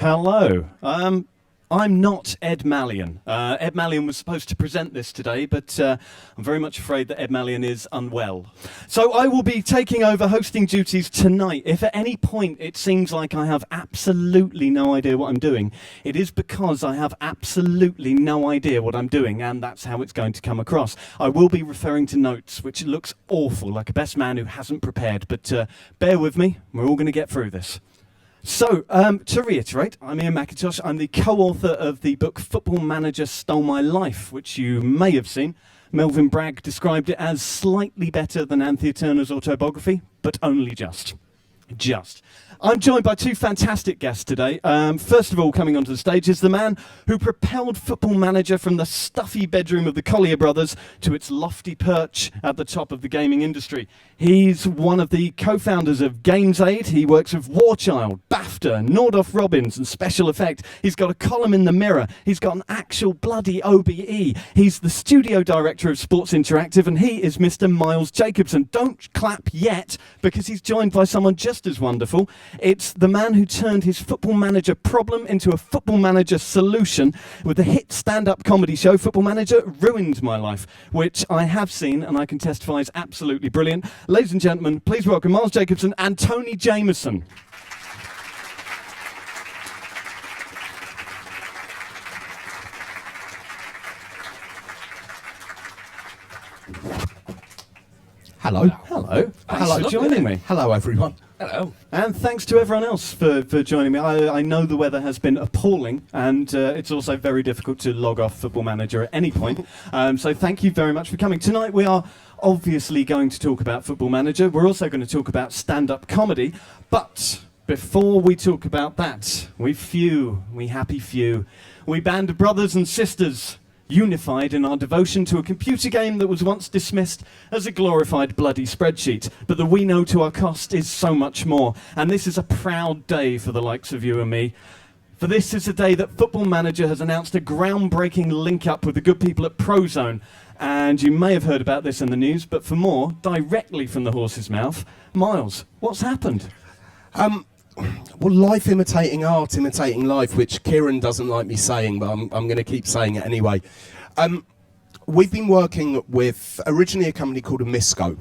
Hello. I'm not Ed Malyon. Ed Malyon was supposed to present this today, but I'm very much afraid that Ed Malyon is unwell. So I will be taking over hosting duties tonight. If at any point it seems like I have absolutely no idea what I'm doing, it is because I have absolutely no idea what I'm doing, and that's how it's going to come across. I will be referring to notes, which looks awful, like a best man who hasn't prepared, but bear with me, we're all going to get through this. So, to reiterate, I'm Ian McIntosh. I'm the co-author of the book Football Manager Stole My Life, which you may have seen. Melvin Bragg described it as slightly better than Anthea Turner's autobiography, but only just. I'm joined by two fantastic guests today. First of all, coming onto the stage is the man who propelled Football Manager from the stuffy bedroom of the Collier brothers to its lofty perch at the top of the gaming industry. He's one of the co-founders of Games Aid. He works with Warchild, BAFTA, Nordoff Robbins and Special Effect. He's got a column in the Mirror. He's got an actual bloody OBE. He's the studio director of Sports Interactive, and he is Mr. Miles Jacobson. Don't clap yet, because he's joined by someone just as wonderful. It's the man who turned his Football Manager problem into a Football Manager solution with the hit stand-up comedy show Football Manager Ruined My Life, which I have seen and I can testify is absolutely brilliant. Ladies and gentlemen, please welcome Miles Jacobson and Tony Jameson. Hello. Hello. Thanks for joining me. Hello, everyone. Hello. And thanks to everyone else for joining me. I know the weather has been appalling, and it's also very difficult to log off Football Manager at any point. So thank you very much for coming. Tonight we are obviously going to talk about Football Manager. We're also going to talk about stand-up comedy. But before we talk about that, we happy few, we band of brothers and sisters, unified in our devotion to a computer game that was once dismissed as a glorified bloody spreadsheet, but that we know to our cost is so much more. And this is a proud day for the likes of you and me. For this is the day that Football Manager has announced a groundbreaking link-up with the good people at Prozone. And you may have heard about this in the news, but for more, directly from the horse's mouth, Miles, what's happened? Well, life imitating art, imitating life, which Kieran doesn't like me saying, but I'm going to keep saying it anyway. We've been working with originally a company called Amisco,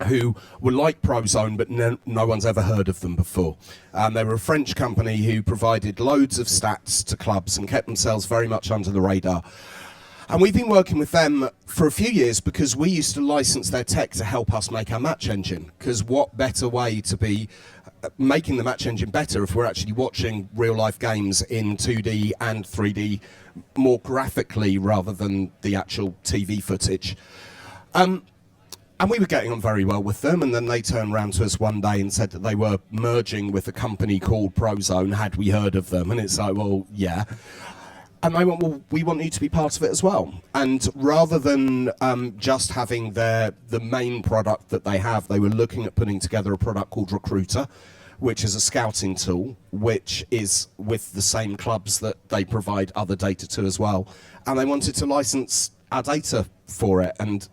who were like Prozone, but no one's ever heard of them before. They were a French company who provided loads of stats to clubs and kept themselves very much under the radar. And we've been working with them for a few years because we used to license their tech to help us make our match engine. Because what better way to be making the match engine better if we're actually watching real life games in 2D and 3D more graphically rather than the actual TV footage. And we were getting on very well with them, and then they turned around to us one day and said that they were merging with a company called Prozone. Had we heard of them? And it's like, well, yeah. And they went, well, we want you to be part of it as well. And rather than just having the main product that they have, they were looking at putting together a product called Recruiter, which is a scouting tool, which is with the same clubs that they provide other data to as well. And they wanted to license our data for it, and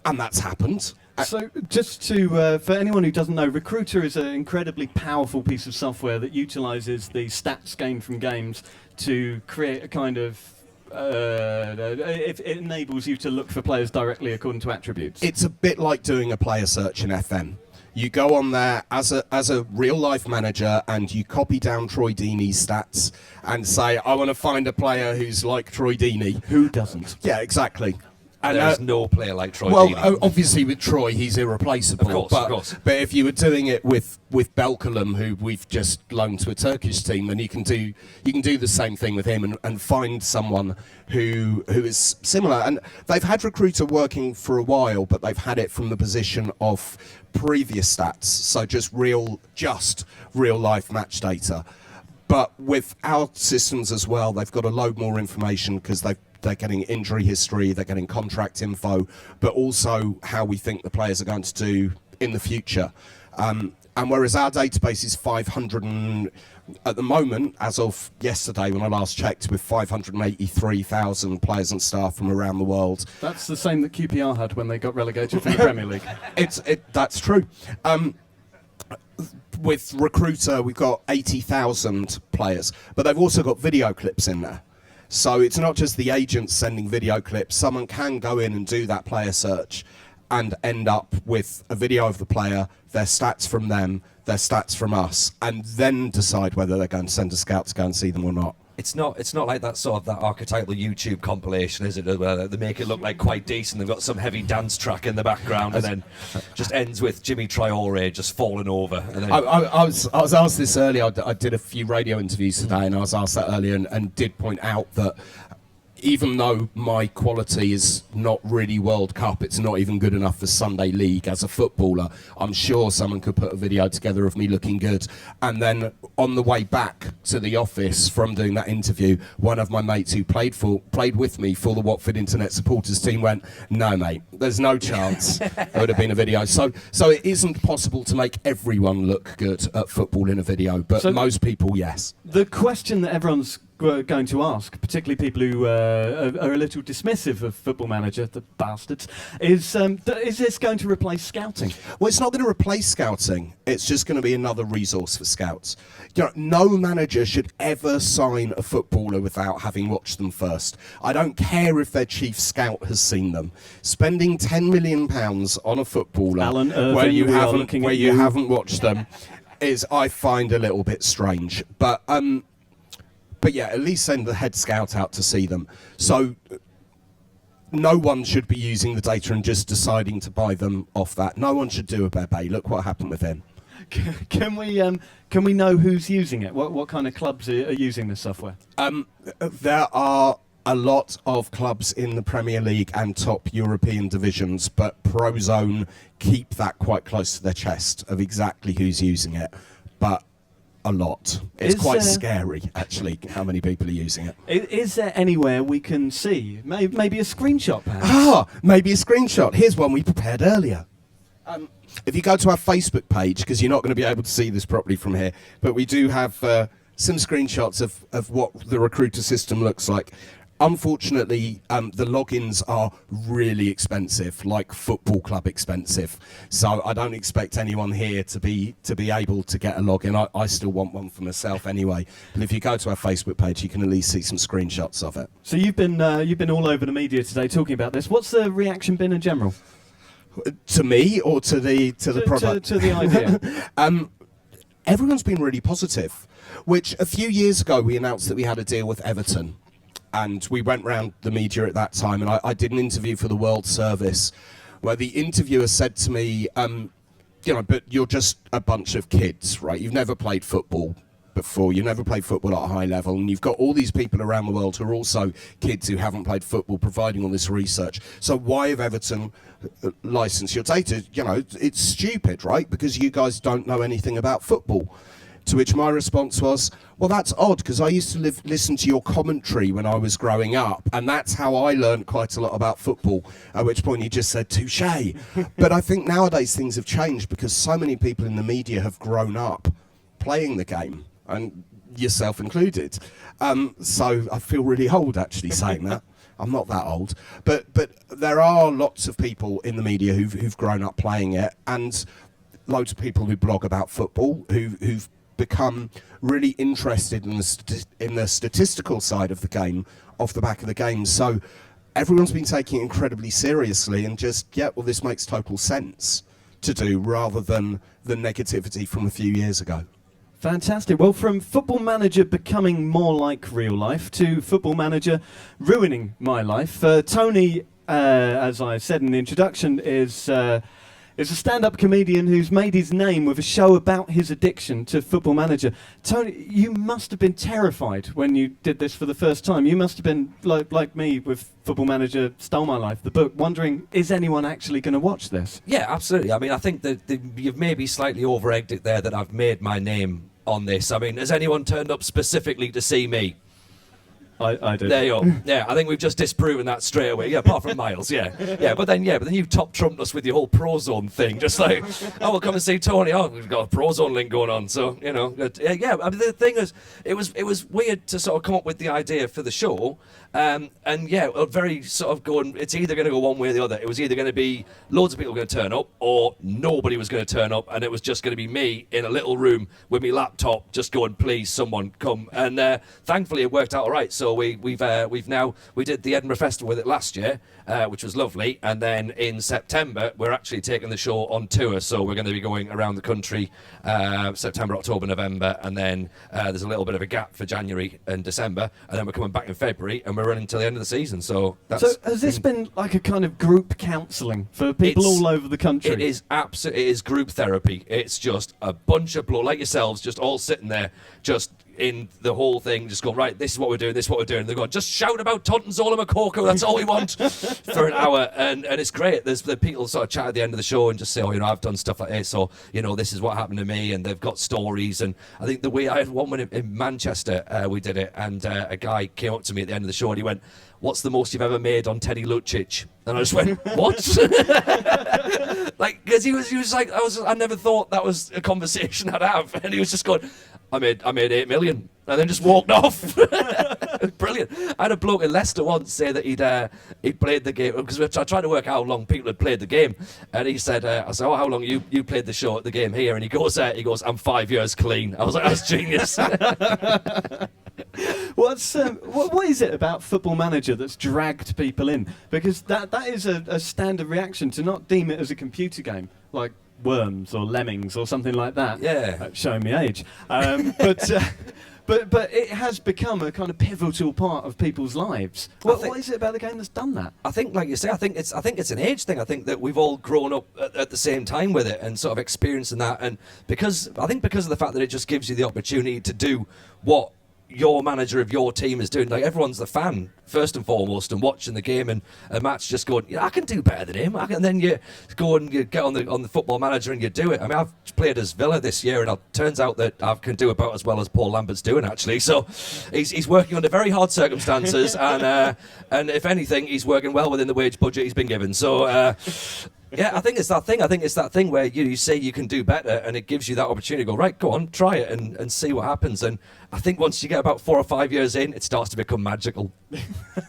that's happened. So just to, for anyone who doesn't know, Recruiter is an incredibly powerful piece of software that utilises the stats gained from games to create a kind of, it enables you to look for players directly according to attributes. It's a bit like doing a player search in FM. You go on there as a real life manager and you copy down Troy Deeney's stats and say, I want to find a player who's like Troy Deeney. Who doesn't? Yeah, exactly. And there's no player like Troy Deeney. Well, obviously with Troy, he's irreplaceable. Of course. But if you were doing it with Belkalem, who we've just loaned to a Turkish team, then you can do the same thing with him and find someone who is similar. And they've had Recruiter working for a while, but they've had it from the position of previous stats, so just real life match data. But with our systems as well, they've got a load more information because they're getting injury history, they're getting contract info, but also how we think the players are going to do in the future. And whereas our database is 500 at the moment, as of yesterday when I last checked, with 583,000 players and staff from around the world. That's the same that QPR had when they got relegated from the Premier League. That's true. with Recruiter, we've got 80,000 players, but they've also got video clips in there. So it's not just the agents sending video clips. Someone can go in and do that player search and end up with a video of the player, their stats from them, their stats from us, and then decide whether they're going to send a scout to go and see them or not. It's not like that sort of that archetypal YouTube compilation, is it? Where they make it look like quite decent. They've got some heavy dance track in the background, and then just ends with Jimmy Traore just falling over. And then I was asked this earlier. I did a few radio interviews today, and I was asked that earlier, and did point out that even though my quality is not really World Cup, it's not even good enough for Sunday League as a footballer, I'm sure someone could put a video together of me looking good. And then on the way back to the office from doing that interview, one of my mates who played with me for the Watford Internet supporters team went, "No, mate, there's no chance there would have been a video." So it isn't possible to make everyone look good at football in a video, but So most people, yes. The question that everyone's going to ask, particularly people who are a little dismissive of Football Manager, the bastards, is this going to replace scouting? Well, it's not going to replace scouting. It's just going to be another resource for scouts. You know, no manager should ever sign a footballer without having watched them first. I don't care if their chief scout has seen them. Spending £10 million on a footballer Alan Irving, where you we are looking at you. haven't watched them is, I find, a little bit strange. But yeah, at least send the head scout out to see them. So no one should be using the data and just deciding to buy them off that. No one should do a Bebe. Look what happened with him. Can we know who's using it? What kind of clubs are using this software? There are a lot of clubs in the Premier League and top European divisions, but Prozone keep that quite close to their chest of exactly who's using it. But a lot. It's quite scary, actually, how many people are using it. Is there anywhere we can see? Maybe a screenshot, perhaps? Maybe a screenshot. Here's one we prepared earlier. If you go to our Facebook page, because you're not going to be able to see this properly from here, but we do have some screenshots of what the Recruiter system looks like. Unfortunately, the logins are really expensive, like football club expensive. So I don't expect anyone here to be able to get a login. I still want one for myself anyway. But if you go to our Facebook page, you can at least see some screenshots of it. So you've been all over the media today talking about this. What's the reaction been in general? To me or to the product? To the idea. Everyone's been really positive. Which a few years ago we announced that we had a deal with Everton. And we went round the media at that time, and I did an interview for the World Service where the interviewer said to me, but you're just a bunch of kids, right? You've never played football before. You've never played football at a high level, and you've got all these people around the world who are also kids who haven't played football providing all this research. So why have Everton licensed your data? You know, it's stupid, right? Because you guys don't know anything about football. To which my response was, well, that's odd, because I used to listen to your commentary when I was growing up, and that's how I learned quite a lot about football, at which point he just said, touche. But I think nowadays things have changed, because so many people in the media have grown up playing the game, and yourself included. So I feel really old, actually, saying that. I'm not that old. But there are lots of people in the media who've grown up playing it, and loads of people who blog about football, who've become really interested in the statistical side of the game off the back of the game. So everyone's been taking it incredibly seriously and just, this makes total sense to do, rather than the negativity from a few years ago. Fantastic. Well, from Football Manager becoming more like real life to Football Manager ruining my life, Tony, as I said in the introduction, is a stand-up comedian who's made his name with a show about his addiction to Football Manager. Tony, you must have been terrified when you did this for the first time. You must have been, like me with Football Manager Stole My Life, the book, wondering, is anyone actually going to watch this? Yeah, absolutely. I mean, I think that you've maybe slightly over-egged it there, that I've made my name on this. I mean, has anyone turned up specifically to see me? I do. There you go. Yeah, I think we've just disproven that straight away. Yeah, apart from Miles, yeah. But then you top trumped us with your whole Prozone thing. Just like, oh, we'll come and see Tony. Oh, we've got a Prozone link going on. So, I mean, the thing is, it was weird to sort of come up with the idea for the show. Very sort of going, it's either going to go one way or the other. It was either going to be loads of people going to turn up or nobody was going to turn up, and it was just going to be me in a little room with my laptop just going, please, someone come. And thankfully it worked out all right. So we did the Edinburgh Festival with it last year, which was lovely. And then in September, we're actually taking the show on tour. So we're going to be going around the country September, October, November. And then there's a little bit of a gap for January and December. And then we're coming back in February and we're running until the end of the season. So has this been like a kind of group counselling for people all over the country? It is absolutely, it is group therapy. It's just a bunch of blokes like yourselves just all sitting there just in the whole thing, just going, right, this is what we're doing, this is what we're doing. And they're going, just shout about Tontonzola Makoko, that's all we want for an hour. And it's great. There's the people sort of chat at the end of the show and just say, I've done stuff like this, or, this is what happened to me, and they've got stories. And I think I had one in Manchester, we did it, and a guy came up to me at the end of the show and he went, what's the most you've ever made on Teddy Lucic? And I just went, what? Because he was like, I never thought that was a conversation I'd have. And he was just going, I made 8 million, and then just walked off. Brilliant. I had a bloke in Leicester once say that he'd played the game, because I tried to work out how long people had played the game, and he said, I said, how long you played the show at the game here? And he goes, I'm 5 years clean. I was like, that's genius. What is it about Football Manager that's dragged people in? Because that is a standard reaction, to not deem it as a computer game like Worms or Lemmings or something like that. Yeah, showing me age. But it has become a kind of pivotal part of people's lives. What is it about the game that's done that? I think, like you say, I think it's an age thing. I think that we've all grown up at the same time with it and sort of experiencing that. And because of the fact that it just gives you the opportunity to do what your manager of your team is doing. Like, everyone's the fan first and foremost and watching the game and a match, just going, I can do better than him. And then you go and you get on the Football Manager and you do it. I mean, I've played as Villa this year, and it turns out that I can do about as well as Paul Lambert's doing, actually. So he's working under very hard circumstances, and if anything, he's working well within the wage budget he's been given. So yeah, I think it's that thing. I think it's that thing where you say you can do better, and it gives you that opportunity to go, right, go on, try it and see what happens. And I think once you get about 4 or 5 years in, it starts to become magical.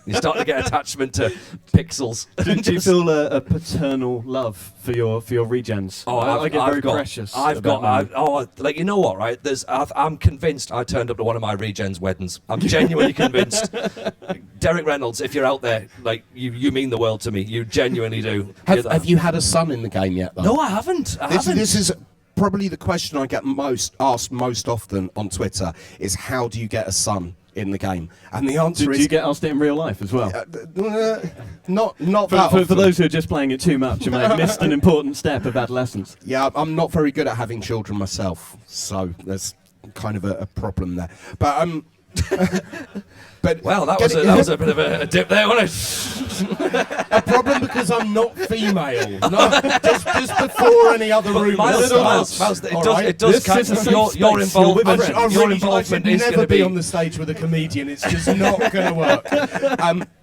You start to get attachment to pixels. Do you feel a paternal love for your regens? Oh, I get very precious. You know what, right? I'm convinced I turned up to one of my regens' weddings. I'm genuinely convinced. Derek Reynolds, if you're out there, like, you mean the world to me. You genuinely do. Have you had a son in the game yet, though? No, I haven't. This is probably the question I get asked most often on Twitter, is how do you get a son in the game? And the answer is... Do you get asked it in real life as well? Not for those who are just playing it too much and may have missed an important step of adolescence. Yeah, I'm not very good at having children myself, so there's kind of a problem there. But But well, that was a bit of a dip there, wasn't it? A problem because I'm not female. Just before any other rumours. Miles, it does kind of, your involvement. Your involvement is going to be on the stage with a comedian. It's just not going to work.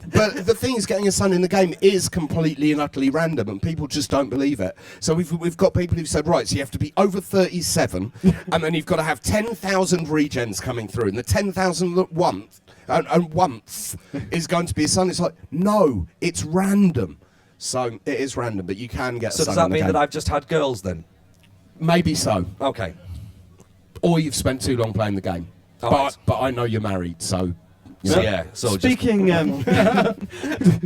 But the thing is, getting a son in the game is completely and utterly random, and people just don't believe it. So we've got people who've said, right, so you have to be over 37, and then you've got to have 10,000 regens coming through, and the 10,000th once is going to be a son. It's like, no, it's random. So it is random, but you can get a son. So does that mean that I've just had girls then? Maybe so. Okay. Or you've spent too long playing the game. But I know you're married, so... So speaking,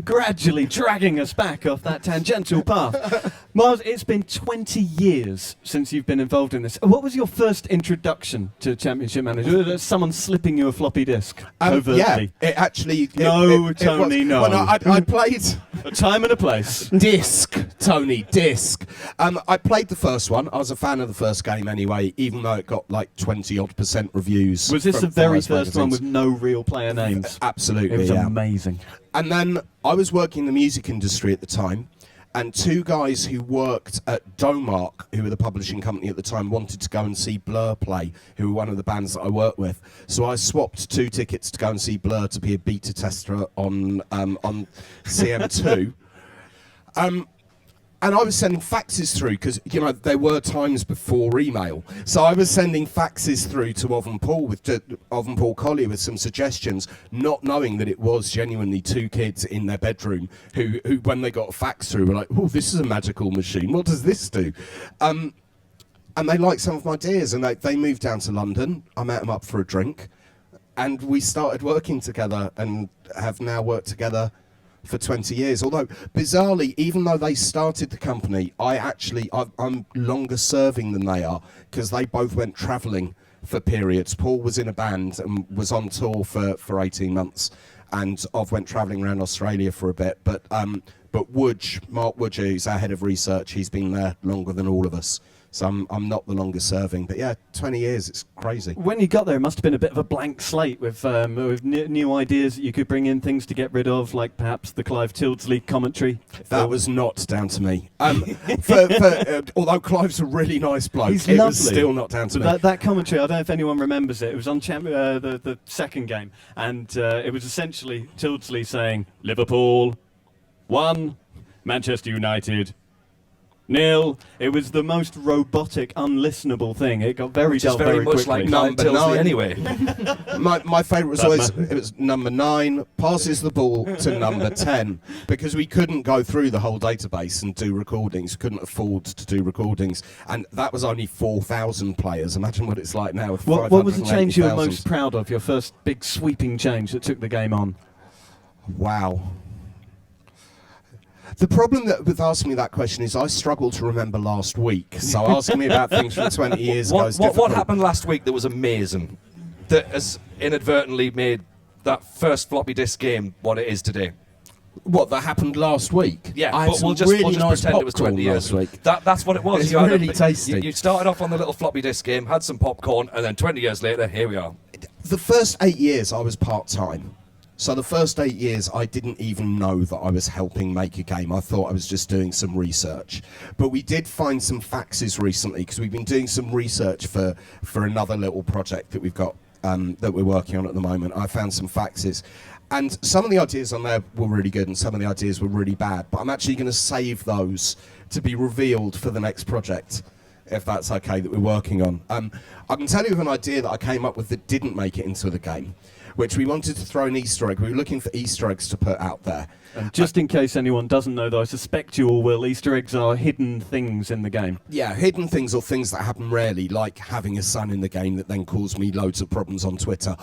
gradually dragging us back off that tangential path. Miles, it's been 20 years since you've been involved in this. What was your first introduction to Championship Manager? Someone slipping you a floppy disk overtly? Yeah, it actually... Tony, no. Well, I played... A time and a place. Disc, Tony, disc. I played the first one. I was a fan of the first game anyway, even though it got like 20-odd% reviews. Was this the very first one with no real player names? Absolutely, it was amazing. And then I was working in the music industry at the time, and two guys who worked at Domark, who were the publishing company at the time, wanted to go and see Blur play, who were one of the bands that I worked with. So I swapped 2 tickets to go and see Blur to be a beta tester on CM2. And I was sending faxes through because, you know, there were times before email. So I was sending faxes through to Oven Paul Collier with some suggestions, not knowing that it was genuinely 2 kids in their bedroom who when they got a fax through, were like, oh, this is a magical machine. What does this do? And they liked some of my ideas, and they moved down to London. I met them up for a drink, and we started working together and have now worked together for 20 years. Although, bizarrely, even though they started the company, I'm longer serving than they are, because they both went travelling for periods. Paul was in a band and was on tour for 18 months, and Ov went travelling around Australia for a bit. But Wooge, Mark Wooge, who's our head of research, he's been there longer than all of us. So I'm not the longest serving, but yeah, 20 years, it's crazy. When you got there, it must have been a bit of a blank slate with new ideas that you could bring in, things to get rid of, like perhaps the Clive Tildesley commentary. That was not down to me. Although Clive's a really nice bloke, He's it lovely. was still not down to me. That commentary, I don't know if anyone remembers it. It was on the second game, and it was essentially Tildesley saying, Liverpool 1, Manchester United 0. It was the most robotic, unlistenable thing. It got very dull very much quickly. like Clive Number Tildesley 9. anyway. My favourite was always, it was number 9, passes the ball to number 10, because we couldn't go through the whole database and do recordings, couldn't afford to do recordings, and that was only 4,000 players. Imagine what it's like now with What was the change you were 580,000. most proud of, your first big sweeping change that took the game on? Wow. The problem with asking me that question is I struggle to remember last week. So asking me about things from 20 years ago is What difficult. happened last week that was amazing, that has inadvertently made that first floppy disk game what it is today? What, that happened last week? Yeah, I had but we'll some just really nice pretend it was popcorn 20 years. last week. That's what it was. It's You had really tasty. You started off on the little floppy disk game, had some popcorn, and then 20 years later, here we are. The first 8 years I was part-time. So the first 8 years I didn't even know that I was helping make a game. I thought I was just doing some research. But we did find some faxes recently, because we've been doing some research for another little project that we've got that we're working on at the moment. I found some faxes. And some of the ideas on there were really good and some of the ideas were really bad. But I'm actually going to save those to be revealed for the next project, if that's okay, that we're working on. I can tell you of an idea that I came up with that didn't make it into the game, which we wanted to throw an Easter egg. We were looking for Easter eggs to put out there. And just in case anyone doesn't know, though, I suspect you all will, Easter eggs are hidden things in the game. Yeah, hidden things or things that happen rarely, like having a son in the game that then caused me loads of problems on Twitter.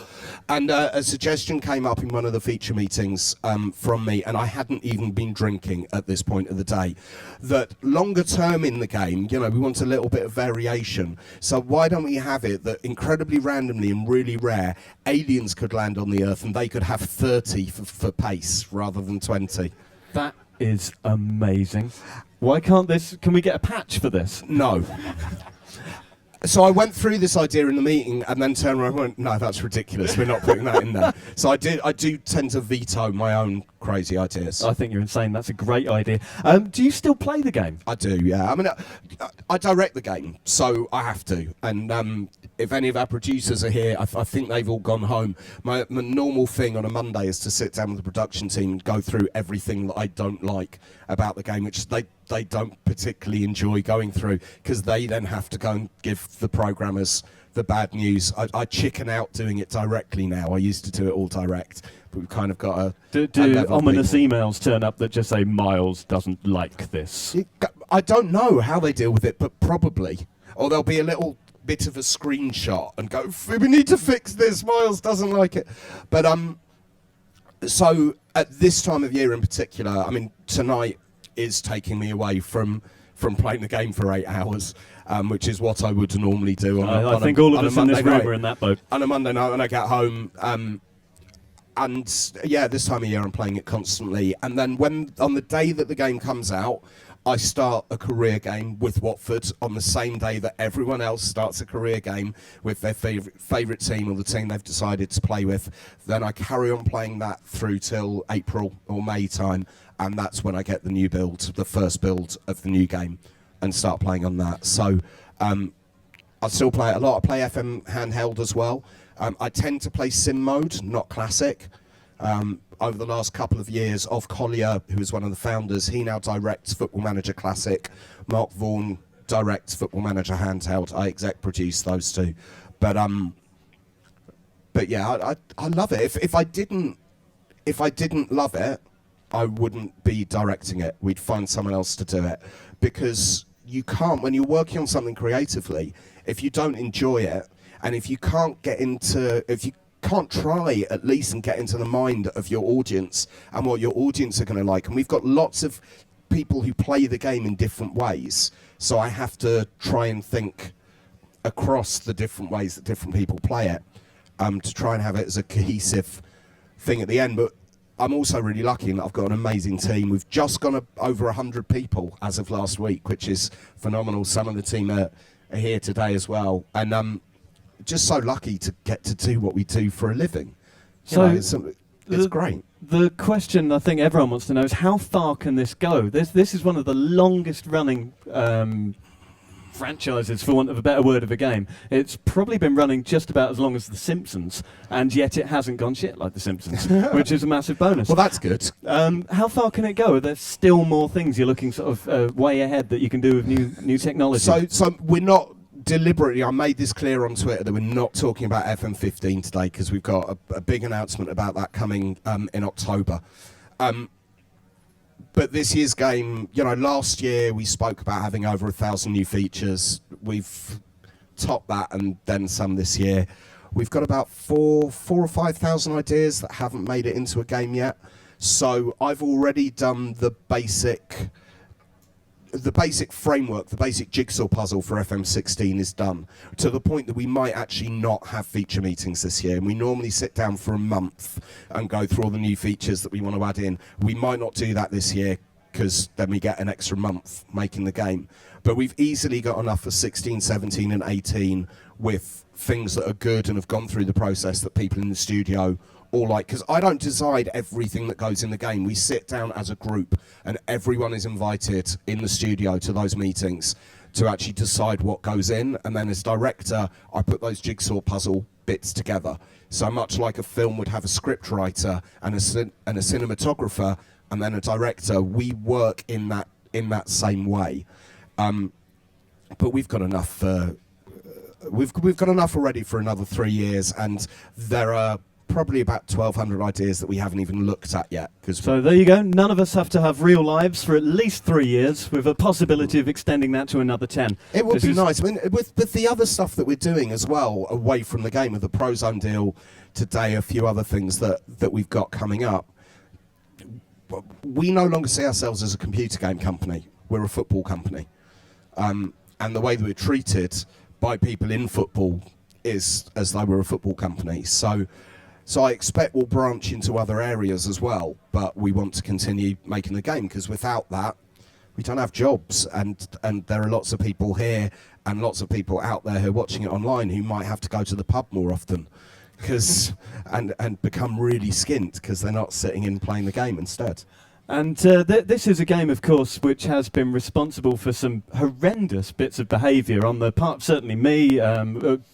And a suggestion came up in one of the feature meetings from me, and I hadn't even been drinking at this point of the day, that longer term in the game, you know, we want a little bit of variation. So why don't we have it that incredibly randomly and really rare, aliens could land on the Earth and they could have 30 for pace rather than 20. That is amazing. Why can't can we get a patch for this? No. So I went through this idea in the meeting and then turned around and went, no, that's ridiculous. We're not putting that in there. So I do tend to veto my own crazy ideas. I think you're insane. That's a great idea. Do you still play the game? I do, yeah. I mean, I direct the game, so I have to. And if any of our producers are here, I think they've all gone home. My normal thing on a Monday is to sit down with the production team and go through everything that I don't like about the game, which they don't particularly enjoy going through, because they then have to go and give the programmers the bad news. I chicken out doing it directly now. I used to do it all direct, but we've kind of got Do ominous emails turn up that just say Miles doesn't like this? I don't know how they deal with it, but probably. Or there'll be a little bit of a screenshot and go, we need to fix this, Miles doesn't like it. But so at this time of year in particular, I mean, tonight is taking me away from playing the game for 8 hours, which is what I would normally do on I think all of us in this room are in that boat. On a Monday night when I get home. And yeah, this time of year I'm playing it constantly. And then on the day that the game comes out, I start a career game with Watford on the same day that everyone else starts a career game with their favourite team or the team they've decided to play with. Then I carry on playing that through till April or May time, and that's when I get the new build, the first build of the new game, and start playing on that. So I still play it a lot. I play FM handheld as well. I tend to play sim mode, not classic. Over the last couple of years, Ov Collier, who is one of the founders, he now directs Football Manager Classic. Mark Vaughan directs Football Manager Handheld. I exec produce those two. But yeah, I love it. If I didn't love it, I wouldn't be directing it. We'd find someone else to do it, because you can't, when you're working on something creatively, if you don't enjoy it, and if you can't try at least and get into the mind of your audience and what your audience are going to like. And we've got lots of people who play the game in different ways, so I have to try and think across the different ways that different people play it, to try and have it as a cohesive thing at the end. But I'm also really lucky in that I've got an amazing team. We've just gone over 100 people as of last week, which is phenomenal. Some of the team are here today as well, and just so lucky to get to do what we do for a living. It's great. The question I think everyone wants to know is, how far can this go? This is one of the longest running franchises, for want of a better word, of a game. It's probably been running just about as long as The Simpsons, and yet it hasn't gone shit like The Simpsons, which is a massive bonus. Well, that's good. How far can it go? Are there still more things you're looking sort of way ahead that you can do with new technology? So we're not deliberately, I made this clear on Twitter that we're not talking about FM15 today, because we've got a big announcement about that coming in October. But this year's game, last year we spoke about having over 1,000 new features. We've topped that and then some this year. We've got about 4,000 or 5,000 ideas that haven't made it into a game yet. So I've already done the basic framework, the basic jigsaw puzzle for FM16 is done, to the point that we might actually not have feature meetings this year. And we normally sit down for a month and go through all the new features that we want to add in. We might not do that this year, because then we get an extra month making the game. But we've easily got enough for 16, 17 and 18 with things that are good and have gone through the process that people in the studio all like. Because I don't decide everything that goes in the game. We sit down as a group and everyone is invited in the studio to those meetings to actually decide what goes in. And then as director, I put those jigsaw puzzle bits together. So much like a film would have a script writer and a cinematographer and then a director, we work in that same way. But we've got enough. We've got enough already for another 3 years, and there are probably about 1,200 ideas that we haven't even looked at yet. So there you go. None of us have to have real lives for at least 3 years, with a possibility of extending that to another 10. It would be nice. I mean, with the other stuff that we're doing as well, away from the game, with the Prozone deal today, a few other things that we've got coming up, we no longer see ourselves as a computer game company. We're a football company. And the way that we're treated by people in football is as though we're a football company. So I expect we'll branch into other areas as well, but we want to continue making the game, because without that, we don't have jobs, and there are lots of people here and lots of people out there who are watching it online who might have to go to the pub more often, and become really skint because they're not sitting in playing the game instead. And this is a game, of course, which has been responsible for some horrendous bits of behaviour on the part, certainly me,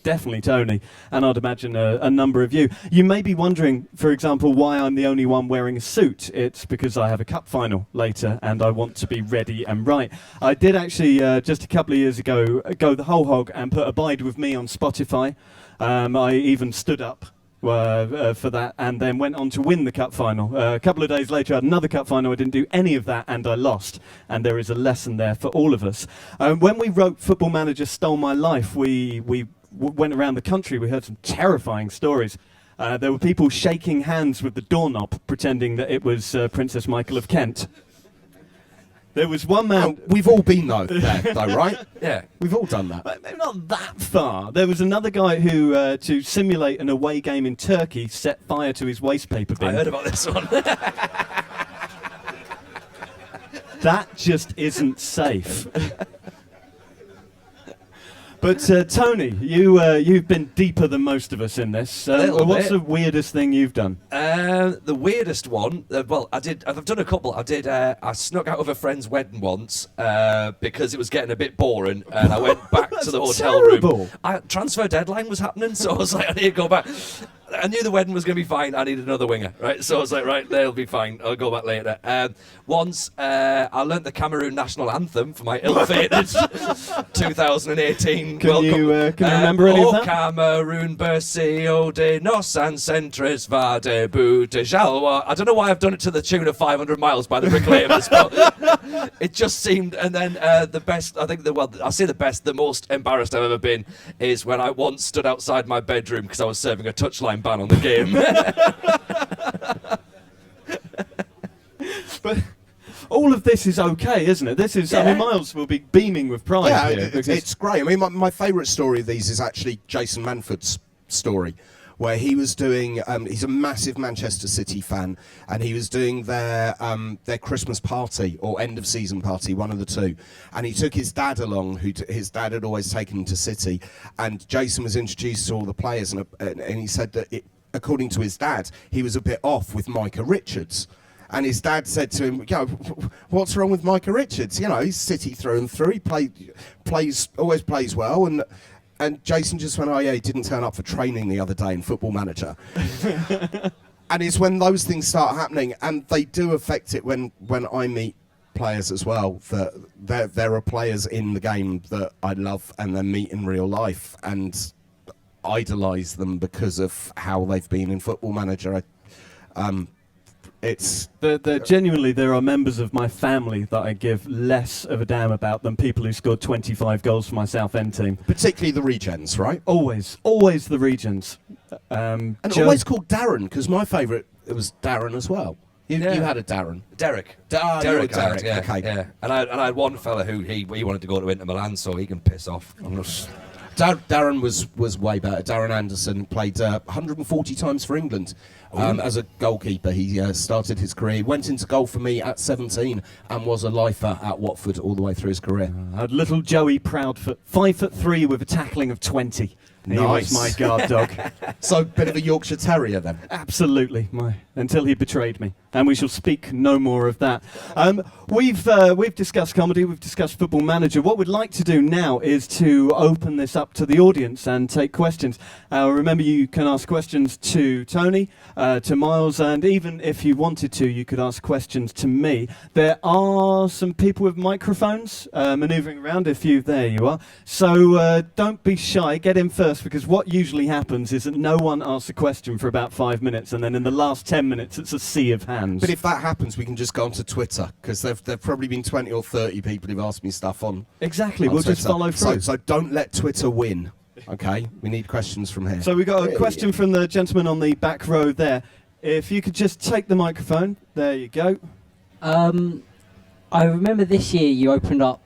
definitely Tony, and I'd imagine a number of you. You may be wondering, for example, why I'm the only one wearing a suit. It's because I have a cup final later and I want to be ready and right. I did actually, just a couple of years ago, go the whole hog and put Abide With Me on Spotify. I even stood up for that, and then went on to win the cup final. A couple of days later I had another cup final. I didn't do any of that and I lost, and there is a lesson there for all of us. When we wrote Football Manager Stole My Life, we went around the country. We heard some terrifying stories. There were people shaking hands with the doorknob pretending that it was Princess Michael of Kent. There was one man... we've all been there, though, right? Yeah. We've all done that. Maybe not that far. There was another guy who, to simulate an away game in Turkey, set fire to his wastepaper bin. I heard about this one. That just isn't safe. But Tony, you've been deeper than most of us in this. Little What's bit. the weirdest thing you've done? The weirdest one, well, I've done a couple. I snuck out of a friend's wedding once because it was getting a bit boring, and I went back to the hotel terrible. room. Transfer deadline was happening, so I was like, I need to go back. I knew the wedding was going to be fine. I needed another winger, right? So I was like, right, they'll be fine. I'll go back later. Once I learnt the Cameroon national anthem for my ill-fated 2018 Can World you Cup. remember any of that? Cameroon, Bercio de nos ancestros va de bout de Jalwa. I don't know why I've done it to the tune of 500 miles by the Reclaimers, but it just seemed. And then the best, I think, I'll say the best, the most embarrassed I've ever been is when I once stood outside my bedroom because I was serving a touchline ban on the game. But all of this is okay, isn't it? This is, I mean, Miles will be beaming with pride Yeah, here. because- it's great. I mean, my favourite story of these is actually Jason Manford's story, where he was doing. He's a massive Manchester City fan, and he was doing their Christmas party or end of season party, one of the two. And he took his dad along, his dad had always taken him to City, and Jason was introduced to all the players, and he said that according to his dad, he was a bit off with Micah Richards. And his dad said to him, "You know, what's wrong with Micah Richards? You know, he's City through and through. He always plays well." And Jason just went, "Oh yeah, he didn't turn up for training the other day in Football Manager." And it's when those things start happening, and they do affect it when I meet players as well. That there are players in the game that I love and then meet in real life and idolise them because of how they've been in Football Manager. It's genuinely, there are members of my family that I give less of a damn about than people who scored 25 goals for my Southend team. particularly the regens, right? Always the regions. And always called Darren, because my favourite, it was Darren as well. You had a Darren. Derek. Derek, Derek, yeah, okay. yeah. And I had one fella who he wanted to go to Inter Milan, so he can piss off. I'm not. Darren was way better. Darren Anderson played 140 times for England as a goalkeeper. He started his career, went into goal for me at 17 and was a lifer at Watford all the way through his career. I had little Joey Proudfoot, 5'3" with a tackling of 20. He Nice. was my guard dog. So a bit of a Yorkshire Terrier then. Absolutely, until he betrayed me, and we shall speak no more of that. We've discussed comedy, we've discussed Football Manager. What we'd like to do now is to open this up to the audience and take questions. Remember, you can ask questions to Tony, to Miles, and even if you wanted to, you could ask questions to me. There are some people with microphones manoeuvring around. There you are. So don't be shy. Get in first. Because what usually happens is that no one asks a question for about 5 minutes, and then in the last 10 minutes it's a sea of hands. But if that happens, we can just go onto Twitter, because there've probably been 20 or 30 people who've asked me stuff on Exactly, on we'll Twitter. just follow through. So don't let Twitter win, okay? We need questions from here. So we got a question from the gentleman on the back row there. If you could just take the microphone, there you go. I remember this year you opened up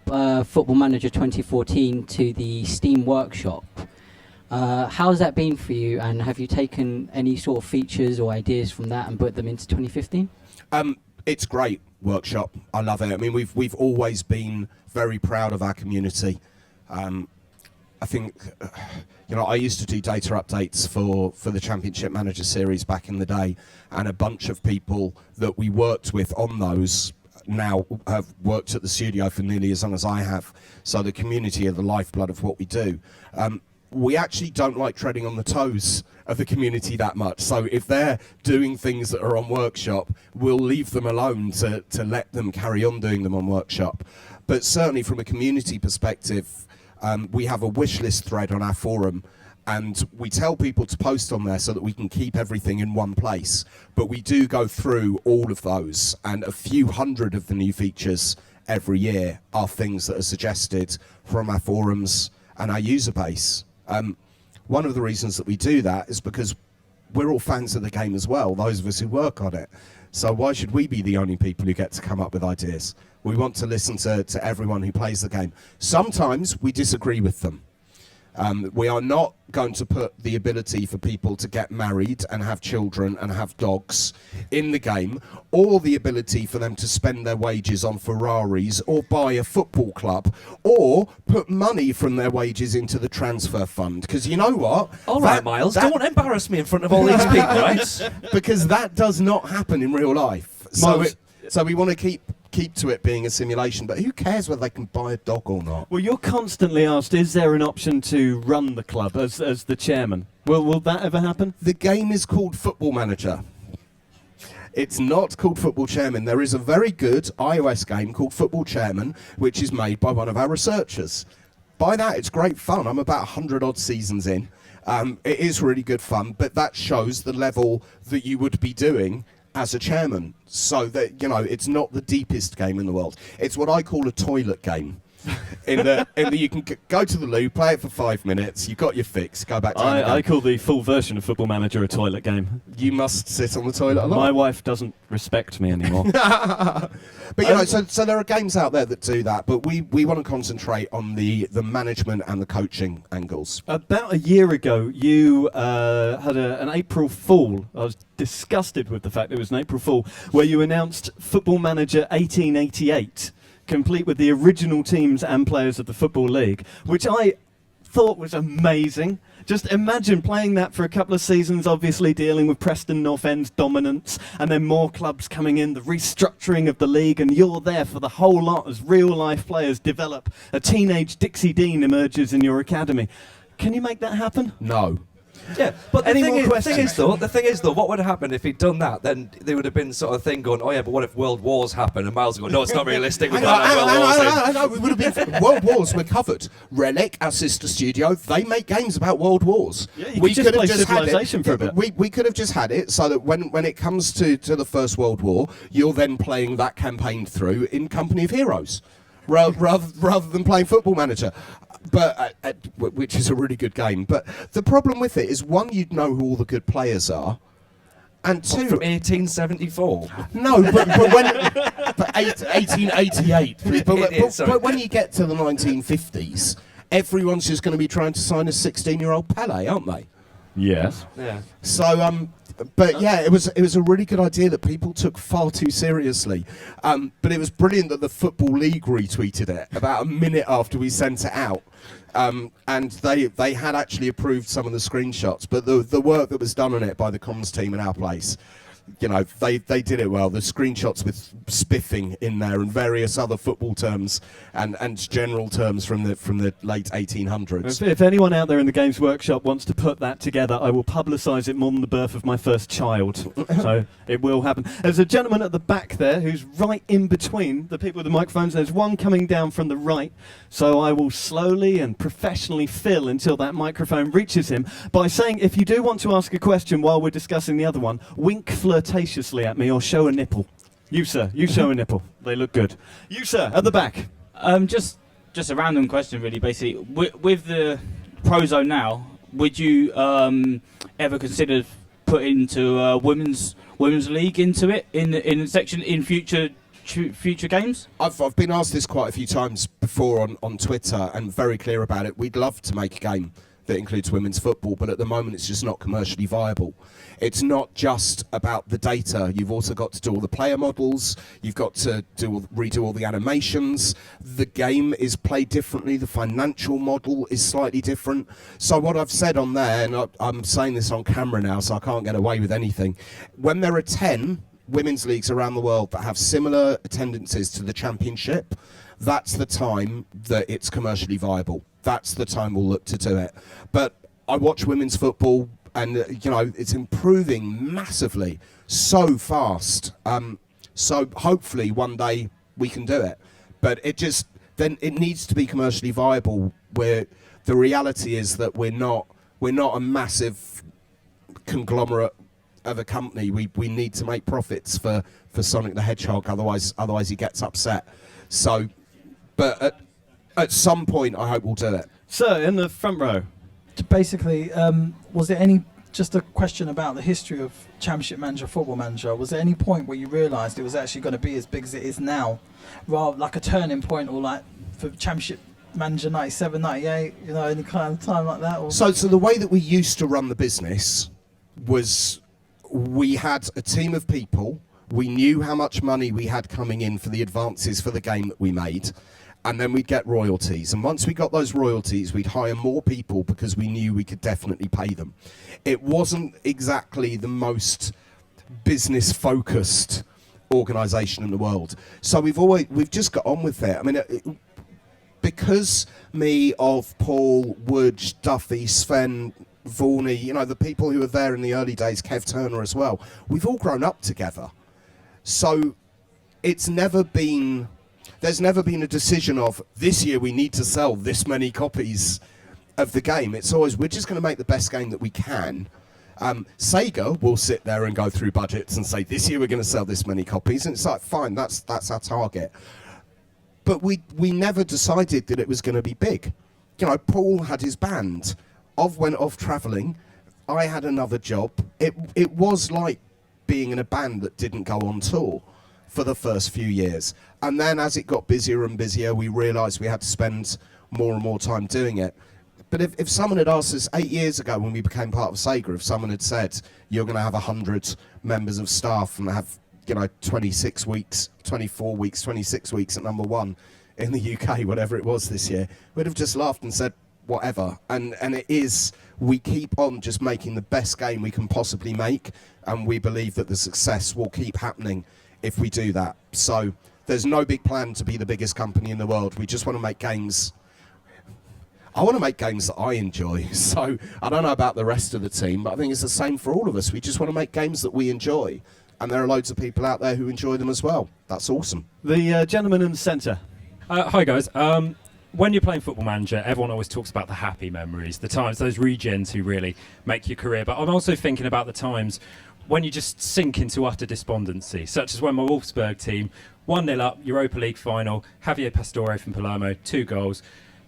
Football Manager 2014 to the Steam Workshop. How's that been for you, and have you taken any sort of features or ideas from that and put them into 2015? It's great workshop. I love it. I mean, we've always been very proud of our community. I think, I used to do data updates for the Championship Manager series back in the day, and a bunch of people that we worked with on those now have worked at the studio for nearly as long as I have. So the community are the lifeblood of what we do. We actually don't like treading on the toes of the community that much. So if they're doing things that are on Workshop, we'll leave them alone to let them carry on doing them on Workshop. But certainly from a community perspective, we have a wish list thread on our forum, and we tell people to post on there so that we can keep everything in one place. But we do go through all of those, and a few hundred of the new features every year are things that are suggested from our forums and our user base. One of the reasons that we do that is because we're all fans of the game as well, those of us who work on it. So why should we be the only people who get to come up with ideas? We want to listen to everyone who plays the game. Sometimes we disagree with them. We are not going to put the ability for people to get married and have children and have dogs in the game, or the ability for them to spend their wages on Ferraris or buy a football club or put money from their wages into the transfer fund. Because you know what? All right, Miles, don't embarrass me in front of all these people, right? Because that does not happen in real life. So, Miles- so we want to keep to it being a simulation, but who cares whether they can buy a dog or not? Well, you're constantly asked, is there an option to run the club as the chairman? Will that ever happen? The game is called Football Manager. It's not called Football Chairman. There is a very good iOS game called Football Chairman, which is made by one of our researchers. By that, it's great fun. I'm about 100 odd seasons in. It is really good fun, but that shows the level that you would be doing as a chairman, so that it's not the deepest game in the world. It's what I call a toilet game. in the you can go to the loo, play it for 5 minutes, you've got your fix, go back to I call the full version of Football Manager a toilet game. You must sit on the toilet a lot. My wife doesn't respect me anymore. But so there are games out there that do that, but we want to concentrate on the management and the coaching angles. About a year ago, you had an April Fool. I was disgusted with the fact it was an April Fool, where you announced Football Manager 1888, complete with the original teams and players of the Football League, which I thought was amazing. Just imagine playing that for a couple of seasons, obviously dealing with Preston North End's dominance, and then more clubs coming in, the restructuring of the league, and you're there for the whole lot as real-life players develop. A teenage Dixie Dean emerges in your academy. Can you make that happen? No. Yeah, but the Any thing, more is, questions? the thing is though, what would have happened if he'd done that? Then there would have been sort of thing going, oh yeah, but what if world wars happen? And Miles would go, no, it's not realistic. We can't have world wars. I know, it would have been world wars were covered. Relic, our sister studio, they make games about world wars. Yeah, you could just play Civilization for a bit. We could have just had it so that when it comes to the First World War, you're then playing that campaign through in Company of Heroes, rather than playing Football Manager. But which is a really good game. But the problem with it is, one, you'd know who all the good players are, and two, From 1874. no, but 1888. But when you get to the 1950s, everyone's just going to be trying to sign a 16-year-old Pele, aren't they? Yes. Yeah. So, but yeah, it was a really good idea that people took far too seriously. But it was brilliant that the Football League retweeted it about a minute after we sent it out. And they had actually approved some of the screenshots, but the work that was done on it by the comms team in our place, they did it well. The screenshots with spiffing in there and various other football terms and general terms from the late 1800s. If anyone out there in the Games Workshop wants to put that together, I will publicise it more than the birth of my first child. So it will happen. There's a gentleman at the back there who's right in between the people with the microphones. There's one coming down from the right, so I will slowly and professionally fill until that microphone reaches him by saying, if you do want to ask a question while we're discussing the other one, wink flirtatiously at me or show a nipple. You, sir, you show a nipple. They look good. You, sir, at the back. Just a random question, really. Basically, with the Prozone now, would you ever consider putting into women's league into it in the section in future games? I've been asked this quite a few times before on Twitter, and very clear about it. We'd love to make a game that includes women's football, but at the moment it's just not commercially viable. It's not just about the data. You've also got to do all the player models. You've got to redo all the animations. The game is played differently. The financial model is slightly different. So what I've said on there, and I'm saying this on camera now, so I can't get away with anything. When there are 10 women's leagues around the world that have similar attendances to the championship, that's the time that it's commercially viable. That's the time we'll look to do it. But I watch women's football, and it's improving massively, so fast. So hopefully one day we can do it. But it needs to be commercially viable. Where the reality is that we're not a massive conglomerate of a company. We need to make profits for Sonic the Hedgehog, otherwise he gets upset. So, but at some point I hope we'll do it. Sir, in the front row. Basically, was there just a question about the history of Championship Manager, Football Manager, was there any point where you realised it was actually going to be as big as it is now, rather like a turning point, or like for Championship Manager 97, 98? You know, any kind of time like that? Or? So the way that we used to run the business was we had a team of people. We knew how much money we had coming in for the advances for the game that we made, and then we'd get royalties. And once we got those royalties, we'd hire more people because we knew we could definitely pay them. It wasn't exactly the most business-focused organisation in the world. So we've just got on with it. I mean, because me, of Paul, Wood, Duffy, Sven, Vorney, you know, the people who were there in the early days, Kev Turner as well, we've all grown up together. So there's never been a decision of this year we need to sell this many copies of the game. It's always, we're just going to make the best game that we can. Sega will sit there and go through budgets and say, this year we're going to sell this many copies, and it's like, fine, that's our target. But we never decided that it was going to be big. You know, Paul had his band. Ov went off travelling. I had another job. It was like being in a band that didn't go on tour for the first few years. And then as it got busier and busier, we realised we had to spend more and more time doing it. But if someone had asked us 8 years ago when we became part of Sega, if someone had said, you're going to have 100 members of staff and have, you know, 26 weeks, 24 weeks, 26 weeks at number one in the UK, whatever it was this year, we'd have just laughed and said, whatever. And it is, we keep on just making the best game we can possibly make, and we believe that the success will keep happening if we do that. So there's no big plan to be the biggest company in the world. We just want to make games. I want to make games that I enjoy. So I don't know about the rest of the team, but I think it's the same for all of us. We just want to make games that we enjoy. And there are loads of people out there who enjoy them as well. That's awesome. The gentleman in the centre. Hi guys. When you're playing Football Manager, everyone always talks about the happy memories, the times, those regens who really make your career. But I'm also thinking about the times when you just sink into utter despondency, such as when my Wolfsburg team 1-0 up, Europa League final, Javier Pastore from Palermo, 2 goals.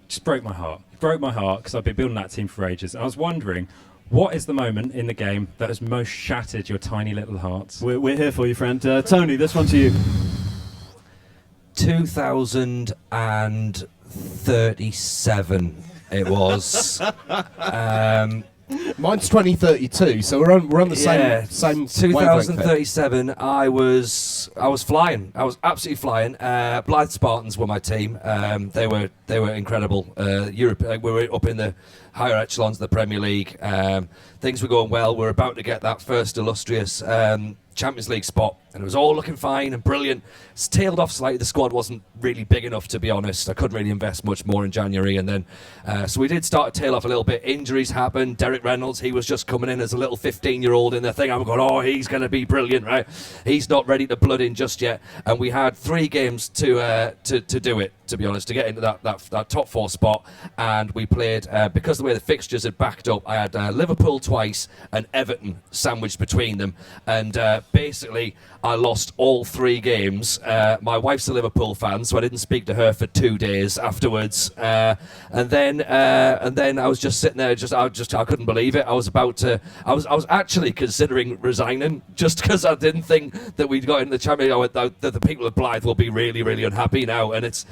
Just broke my heart. Broke my heart because I've been building that team for ages. I was wondering, what is the moment in the game that has most shattered your tiny little hearts? We're here for you, friend. Tony, this one to you. 2037 it was. Mine's 2032, so we're on the same 2037. I was flying. I was absolutely flying. Blythe Spartans were my team. They were incredible. Europe. We were up in the higher echelons of the Premier League. Things were going well. We're about to get that first illustrious Champions League spot, and it was all looking fine and brilliant. It's tailed off slightly. The squad wasn't really big enough, to be honest. I couldn't really invest much more in January, and then so we did start to tail off a little bit. Injuries happened. Derek Reynolds, he was just coming in as a little 15-year-old in the thing. I'm going, oh, he's going to be brilliant, right? He's not ready to blood in just yet, and we had 3 games to do it, to be honest, to get into that top 4 spot. And we played, because of the way the fixtures had backed up, I had Liverpool twice and Everton sandwiched between them, and basically I lost all 3 games. My wife's a Liverpool fan, so I didn't speak to her for 2 days afterwards, and then I was just sitting there, I couldn't believe it. I was actually considering resigning, just because I didn't think that we'd got in the Champions League. That the people of Blythe will be really, really unhappy now, and it's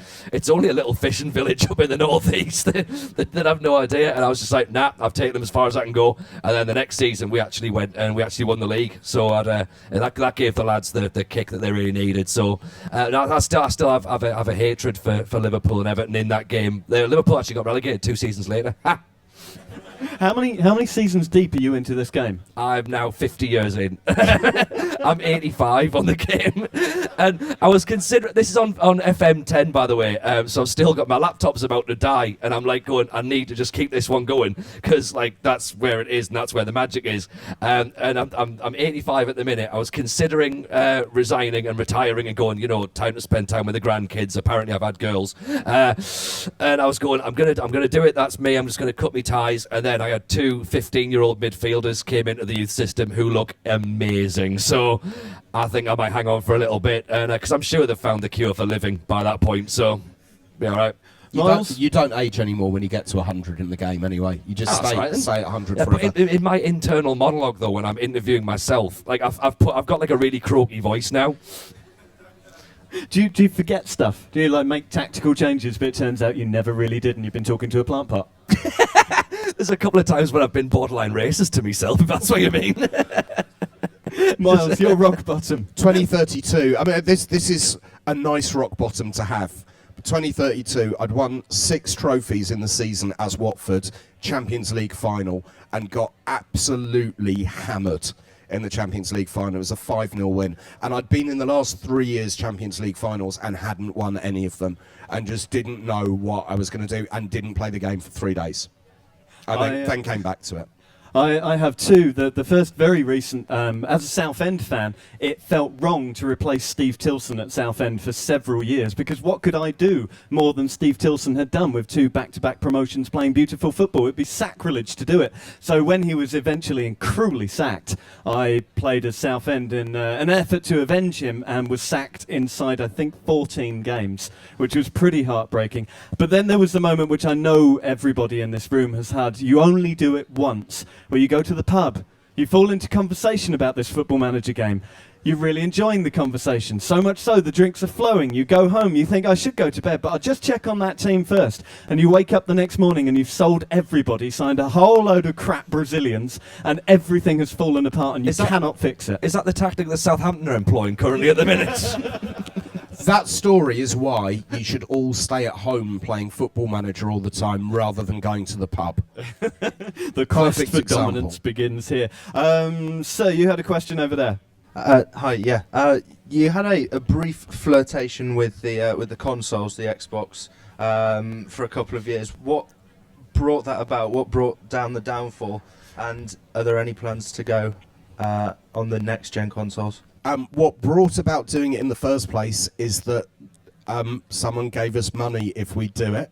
only a little fishing village up in the northeast that have no idea. And I was just like, nah, I've taken them as far as I can go. And then the next season we actually went and we actually won the league, so that gave the lads the kick that they really needed. So I still have a hatred for Liverpool and Everton in that game. Liverpool actually got relegated 2 seasons later. Ha! How many seasons deep are you into this game? I'm now 50 years in. I'm 85 on the game. And I was considering, this is on FM10, by the way, so I've still got, my laptop's about to die, and I'm like going, I need to just keep this one going, because like that's where it is and that's where the magic is. And I'm 85 at the minute. I was considering resigning and retiring and going, you know, time to spend time with the grandkids. Apparently I've had girls. And I was going, I'm gonna do it, that's me, I'm just gonna cut me ties. And then I had 2 15-year-old midfielders came into the youth system who look amazing. So I think I might hang on for a little bit, and because I'm sure they've found the cure for living by that point. So be all right. You don't age anymore when you get to 100 in the game anyway. You just stay at 100 forever. But in my internal monologue, though, when I'm interviewing myself, like I've got like a really croaky voice now. Do you forget stuff? Do you like make tactical changes, but it turns out you never really did, and you've been talking to a plant pot? There's a couple of times when I've been borderline racist to myself, if that's what you mean. Miles, you're rock bottom. 2032. I mean, this is a nice rock bottom to have. 2032, I'd won 6 trophies in the season as Watford, Champions League final, and got absolutely hammered in the Champions League final. It was a 5-0 win. And I'd been in the last 3 years Champions League finals and hadn't won any of them, and just didn't know what I was going to do, and didn't play the game for 3 days. And then came back to it. I have two. The first very recent, as a Southend fan, it felt wrong to replace Steve Tilson at Southend for several years, because what could I do more than Steve Tilson had done with 2 back-to-back promotions playing beautiful football? It'd be sacrilege to do it. So when he was eventually and cruelly sacked, I played as Southend in an effort to avenge him, and was sacked inside, I think, 14 games, which was pretty heartbreaking. But then there was the moment which I know everybody in this room has had. You only do it once, where you go to the pub, you fall into conversation about this Football Manager game. You're really enjoying the conversation, so much so the drinks are flowing. You go home, you think, I should go to bed, but I'll just check on that team first. And you wake up the next morning and you've sold everybody, signed a whole load of crap Brazilians, and everything has fallen apart and you cannot fix it. Is that the tactic that Southampton are employing currently at the minute? That story is why you should all stay at home playing Football Manager all the time rather than going to the pub. The quest Perfect for example. dominance begins here. Sir, you had a question over there. Hi, yeah. You had a brief flirtation with the consoles, the Xbox, for a couple of years. What brought that about? What brought down the downfall? And are there any plans to go on the next-gen consoles? What brought about doing it in the first place is that someone gave us money if we do it.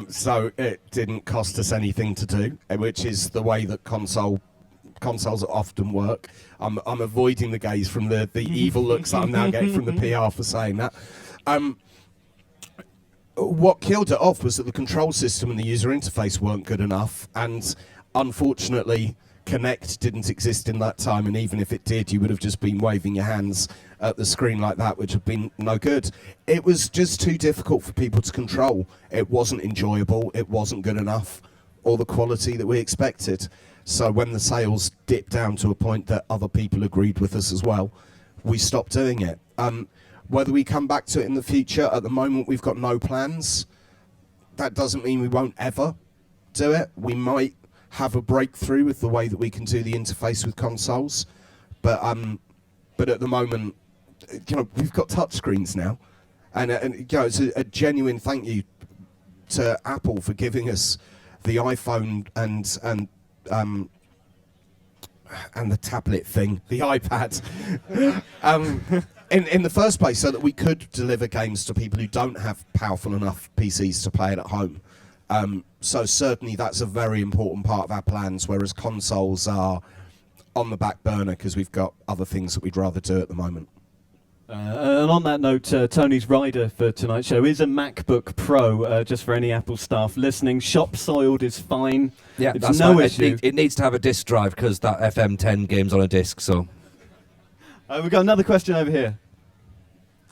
So it didn't cost us anything to do, which is the way that consoles often work. I'm avoiding the gaze from the evil looks that I'm now getting from the PR for saying that. What killed it off was that the control system and the user interface weren't good enough, and unfortunately Kinect didn't exist in that time, and even if it did, you would have just been waving your hands at the screen like that, which would have been no good. It was just too difficult for people to control. It wasn't enjoyable, it wasn't good enough, or the quality that we expected. So when the sales dipped down to a point that other people agreed with us as well, we stopped doing it. Whether we come back to it in the future, at the moment we've got no plans. That doesn't mean we won't ever do it. We might have a breakthrough with the way that we can do the interface with consoles, but at the moment, we've got touchscreens now, and it's a genuine thank you to Apple for giving us the iPhone and the tablet thing, the iPad, in the first place, so that we could deliver games to people who don't have powerful enough PCs to play it at home. So certainly that's a very important part of our plans, whereas consoles are on the back burner because we've got other things that we'd rather do at the moment. And on that note, Tony's rider for tonight's show is a MacBook Pro, just for any Apple staff listening. Shop soiled is fine. Yeah, it's that's no fine. issue. It needs to have a disk drive because that FM10 game's on a disk, so... We've got another question over here.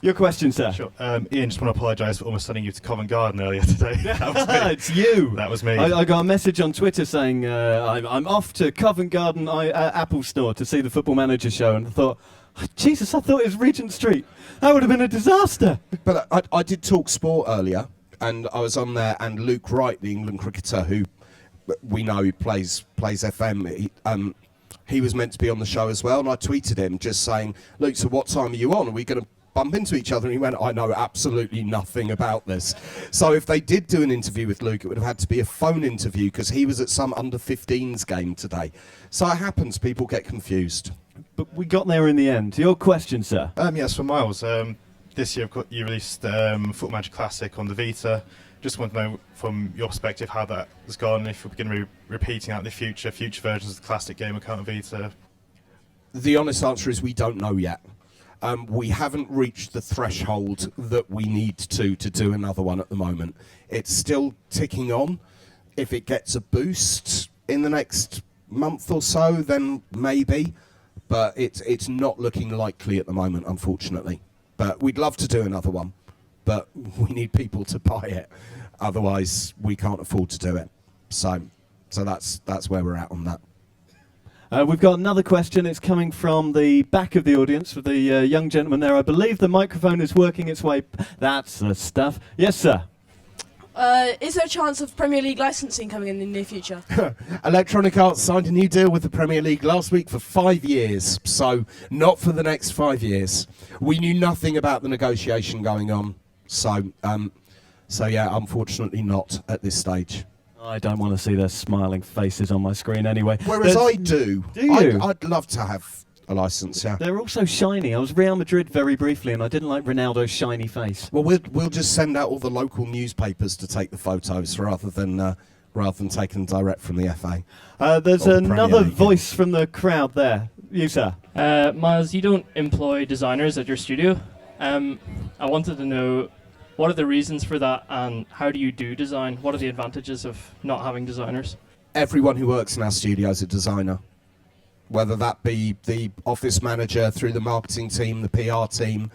Your question, sir. Sure. Ian, just want to apologise for almost sending you to Covent Garden earlier today. That was me. It's you. That was me. I got a message on Twitter saying I'm off to Covent Garden Apple Store to see the Football Manager show, and I thought, Jesus, I thought it was Regent Street. That would have been a disaster. But I did talk sport earlier, and I was on there, and Luke Wright, the England cricketer who we know plays FM, he was meant to be on the show as well, and I tweeted him just saying, Luke, so what time are you on? Are we going to bump into each other? And he went, I know absolutely nothing about this. So if they did do an interview with Luke, it would have had to be a phone interview because he was at some under-15s game today. So it happens, people get confused. But we got there in the end. Your question, sir. Yes, for Miles. This year you released Football Manager Classic on the Vita. Just want to know from your perspective how that has gone, if we're going to be repeating that in the future versions of the classic game account on Vita. The honest answer is we don't know yet. We haven't reached the threshold that we need to do another one at the moment. It's still ticking on. If it gets a boost in the next month or so, then maybe. But it's not looking likely at the moment, unfortunately. But we'd love to do another one, but we need people to buy it. Otherwise, we can't afford to do it. So that's where we're at on that. We've got another question. It's coming from the back of the audience, with the young gentleman there. I believe the microphone is working its way. That's the stuff. Yes, sir. Is there a chance of Premier League licensing coming in the near future? Electronic Arts signed a new deal with the Premier League last week for 5 years, so not for the next 5 years. We knew nothing about the negotiation going on, so yeah, unfortunately not at this stage. I don't want to see their smiling faces on my screen anyway. Whereas I do. Do you? I'd love to have a license, yeah. They're also shiny. I was Real Madrid very briefly, and I didn't like Ronaldo's shiny face. Well, we'll just send out all the local newspapers to take the photos rather than taking them direct from the FA. There's Or the Premier another League. voice from the crowd there. You, sir. Miles, you don't employ designers at your studio. I wanted to know, what are the reasons for that, and how do you do design? What are the advantages of not having designers? Everyone who works in our studio is a designer, whether that be the office manager through the marketing team, the PR team.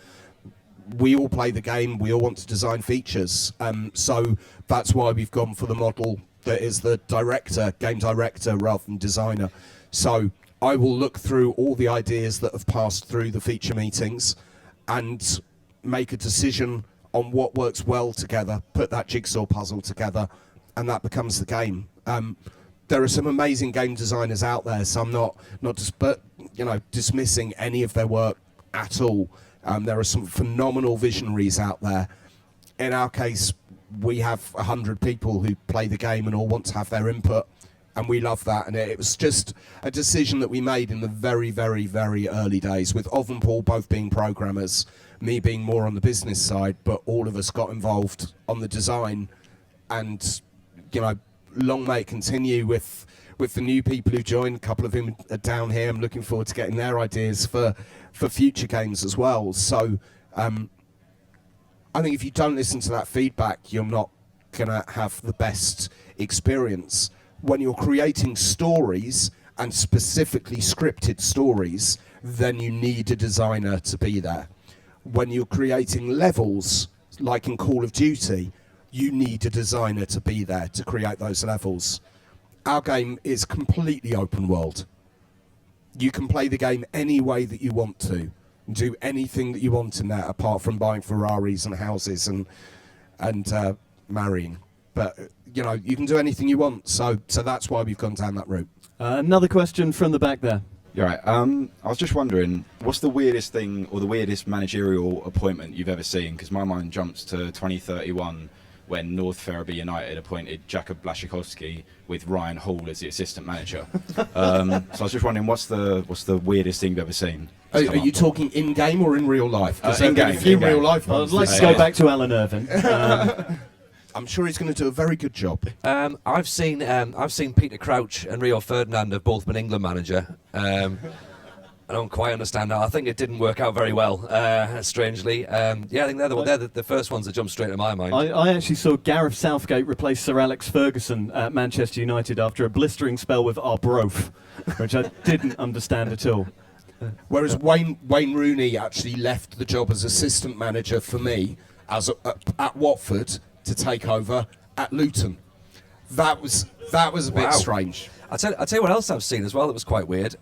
We all play the game. We all want to design features. So that's why we've gone for the model that is the director, game director, rather than designer. So I will look through all the ideas that have passed through the feature meetings and make a decision on what works well together, put that jigsaw puzzle together, and that becomes the game. There are some amazing game designers out there, so I'm not dismissing any of their work at all. There are some phenomenal visionaries out there. In our case, we have 100 people who play the game and all want to have their input, and we love that. And it was just a decision that we made in the very, very, very early days, with Ov and Paul both being programmers, me being more on the business side, but all of us got involved on the design. And long may it continue with the new people who joined. A couple of them are down here. I'm looking forward to getting their ideas for future games as well. So I think if you don't listen to that feedback, you're not going to have the best experience. When you're creating stories, and specifically scripted stories, then you need a designer to be there. When you're creating levels, like in Call of Duty, you need a designer to be there to create those levels. Our game is completely open world. You can play the game any way that you want to, do anything that you want in that, apart from buying Ferraris and houses and marrying. But you can do anything you want. So that's why we've gone down that route. Another question from the back there. You're right. I was just wondering, what's the weirdest thing or the weirdest managerial appointment you've ever seen? Because my mind jumps to 2031 when North Ferriby United appointed Jakub Blaszczykowski with Ryan Hall as the assistant manager. So I was just wondering, what's the weirdest thing you've ever seen? Are you talking in game or in real life? In game. A few real life I'd ones. like to go back to Alan Irvine. I'm sure he's going to do a very good job. I've seen Peter Crouch and Rio Ferdinand have both been England manager. I don't quite understand that. I think it didn't work out very well, strangely. I think they're the first ones that jump straight to my mind. I actually saw Gareth Southgate replace Sir Alex Ferguson at Manchester United after a blistering spell with Arbroath, which I didn't understand at all. Whereas Wayne Rooney actually left the job as assistant manager for me at Watford to take over at Luton. That was a bit strange. I'll tell you what else I've seen as well that was quite weird.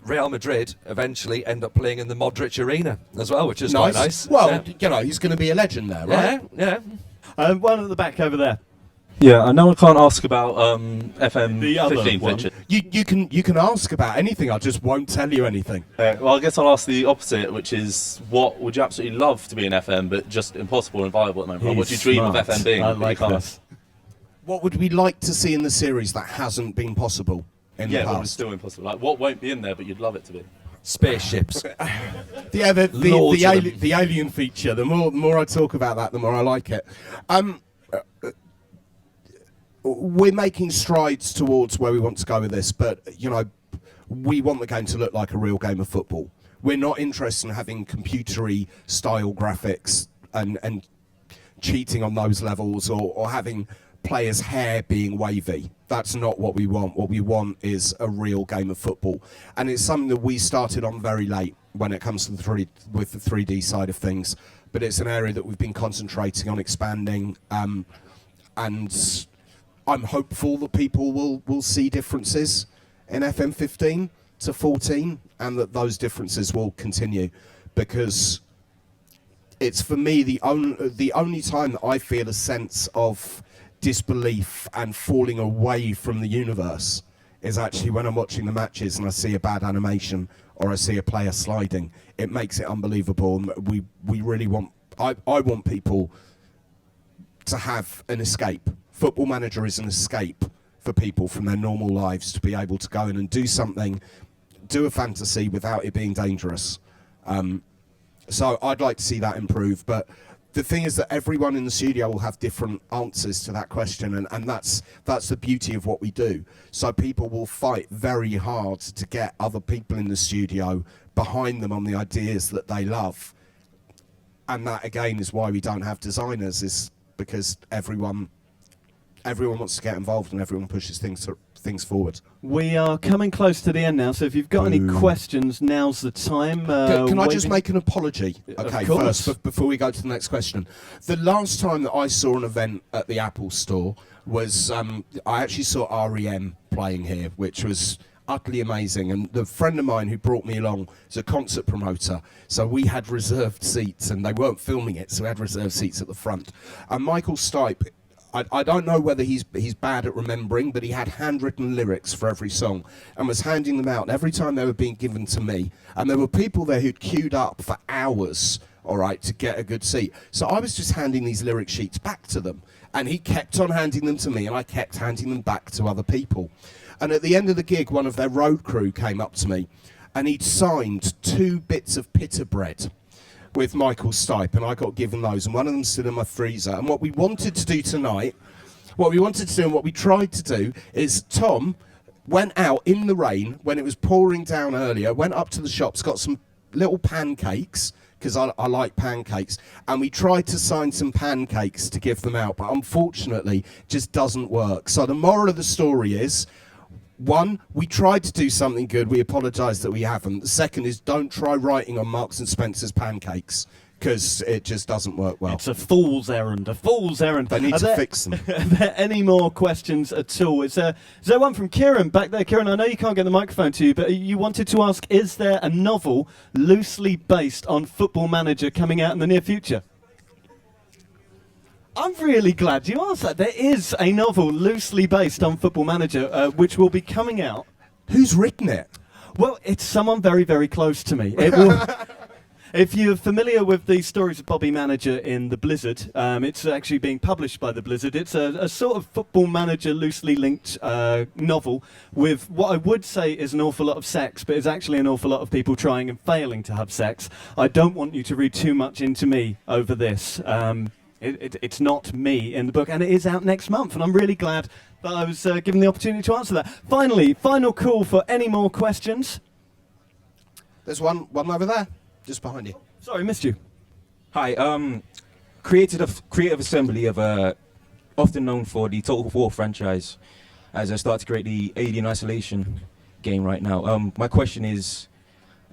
Real Madrid eventually end up playing in the Modric Arena as well, which is quite nice. Well, he's going to be a legend there, right? Yeah. One at the back over there. Yeah, I know I can't ask about FM The other 15 one. feature. You can ask about anything. I just won't tell you anything. Well, I guess I'll ask the opposite, which is, what would you absolutely love to be in FM, but just impossible and viable at the moment? Or what do you dream of FM being? I but you like can't? this. What would we like to see in the series that hasn't been possible in the Yeah, but it's past? still impossible. Like, what won't be in there, but you'd love it to be? Spaceships. The alien feature. The more I talk about that, the more I like it. We're making strides towards where we want to go with this, but we want the game to look like a real game of football. We're not interested in having computery style graphics and cheating on those levels, or having players' hair being wavy. That's not what we want. What we want is a real game of football, and it's something that we started on very late when it comes to the 3D side of things. But it's an area that we've been concentrating on expanding, and I'm hopeful that people will see differences in FM15 to 14, and that those differences will continue, because it's, for me, the only time that I feel a sense of disbelief and falling away from the universe is actually when I'm watching the matches and I see a bad animation or I see a player sliding. It makes it unbelievable, and we really want, I want people to have an escape. Football Manager is an escape for people from their normal lives, to be able to go in and do something, do a fantasy without it being dangerous. So I'd like to see that improve, but the thing is that everyone in the studio will have different answers to that question, and that's the beauty of what we do. So people will fight very hard to get other people in the studio behind them on the ideas that they love. And that, again, is why we don't have designers, is because everyone wants to get involved and everyone pushes things forward. We are coming close to the end now, so if you've got any questions, now's the time. Can I just make an apology? Of Okay, course. first, before we go to the next question. The last time that I saw an event at the Apple Store was, I actually saw REM playing here, which was utterly amazing. And the friend of mine who brought me along is a concert promoter, so we had reserved seats, and they weren't filming it, so we had reserved seats at the front. And Michael Stipe, I don't know whether he's bad at remembering, but he had handwritten lyrics for every song and was handing them out every time they were being given to me. And there were people there who'd queued up for hours, all right, to get a good seat. So I was just handing these lyric sheets back to them, and he kept on handing them to me, and I kept handing them back to other people. And at the end of the gig, one of their road crew came up to me, and he'd signed 2 bits of pita bread with Michael Stipe, and I got given those, and one of them stood in my freezer. And what we wanted to do tonight, what we tried to do, is Tom went out in the rain when it was pouring down earlier, went up to the shops, got some little pancakes, because I like pancakes, and we tried to sign some pancakes to give them out, but unfortunately it just doesn't work. So the moral of the story is, 1, we tried to do something good, we apologise that we haven't. The second is, don't try writing on Marks and Spencer's pancakes, because it just doesn't work well. It's a fool's errand, They need to fix them. Are there any more questions at all? Is there one from Kieran back there? Kieran, I know you can't get the microphone to you, but you wanted to ask, is there a novel loosely based on Football Manager coming out in the near future? I'm really glad you asked that. There is a novel loosely based on Football Manager, which will be coming out. Who's written it? Well, it's someone very, very close to me. It will. If you're familiar with the stories of Bobby Manager in the Blizzard, it's actually being published by the Blizzard. It's a sort of Football Manager loosely linked novel with what I would say is an awful lot of sex, but it's actually an awful lot of people trying and failing to have sex. I don't want you to read too much into me over this. It's not me in the book, and it is out next month, and I'm really glad that I was given the opportunity to answer that. Finally, final call for any more questions. There's one over there, just behind you. Sorry, missed you. Hi, Creative Assembly of often known for the Total War franchise, as I start to create the Alien Isolation game right now. My question is,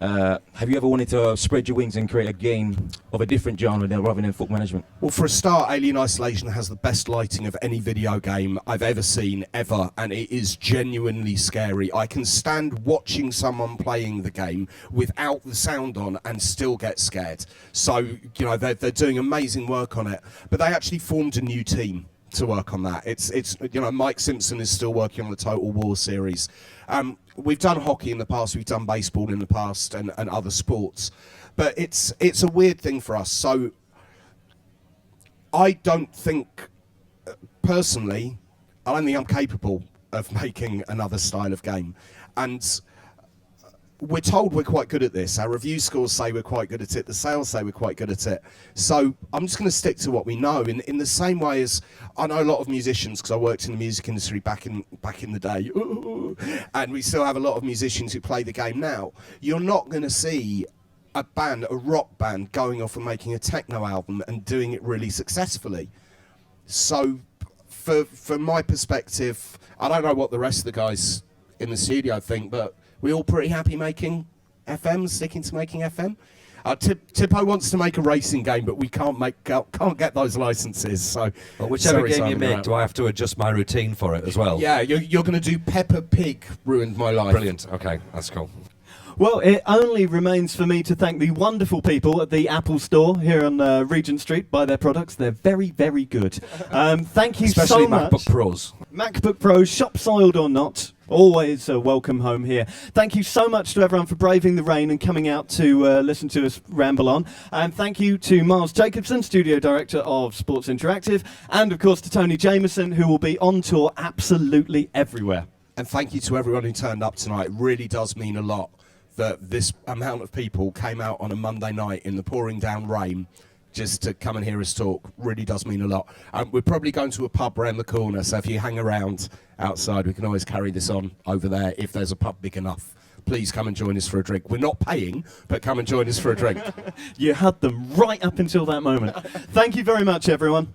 have you ever wanted to spread your wings and create a game of a different genre rather than football management? Well, for a start, Alien Isolation has the best lighting of any video game I've ever seen, ever, and it is genuinely scary. I can stand watching someone playing the game without the sound on and still get scared. So, you know, they're doing amazing work on it, but they actually formed a new team to work on that. It's you know, Mike Simpson is still working on the Total War series. We've done hockey in the past, we've done baseball in the past, and other sports, but it's a weird thing for us. So I don't think, personally, I don't think I'm capable of making another style of game, and we're told we're quite good at this. Our review scores say we're quite good at it. The sales say we're quite good at it. So I'm just going to stick to what we know. In the same way as I know a lot of musicians, because I worked in the music industry back in the day, and we still have a lot of musicians who play the game now. You're not going to see a rock band, going off and making a techno album and doing it really successfully. So from my perspective, I don't know what the rest of the guys in the studio think, but we're all pretty happy making FM, sticking to making FM. Tippo wants to make a racing game, but we can't get those licenses. So, well, whichever sorry, game Simon, you make, do I have to adjust my routine for it as well? Yeah, you're going to do Peppa Pig. Ruined my life. Brilliant. Okay, that's cool. Well, it only remains for me to thank the wonderful people at the Apple Store here on Regent Street. Buy their products; they're very, very good. Thank you Especially so much. MacBook Pros. MacBook Pros, shop soiled or not, always a welcome home here. Thank you so much to everyone for braving the rain and coming out to listen to us ramble on. And thank you to Miles Jacobson, Studio Director of Sports Interactive, and of course to Tony Jameson, who will be on tour absolutely everywhere. And thank you to everyone who turned up tonight. It really does mean a lot that this amount of people came out on a Monday night in the pouring down rain just to come and hear us talk. Really does mean a lot. We're probably going to a pub around the corner, so if you hang around outside, we can always carry this on over there if there's a pub big enough. Please come and join us for a drink. We're not paying, but come and join us for a drink. You had them right up until that moment. Thank you very much, everyone.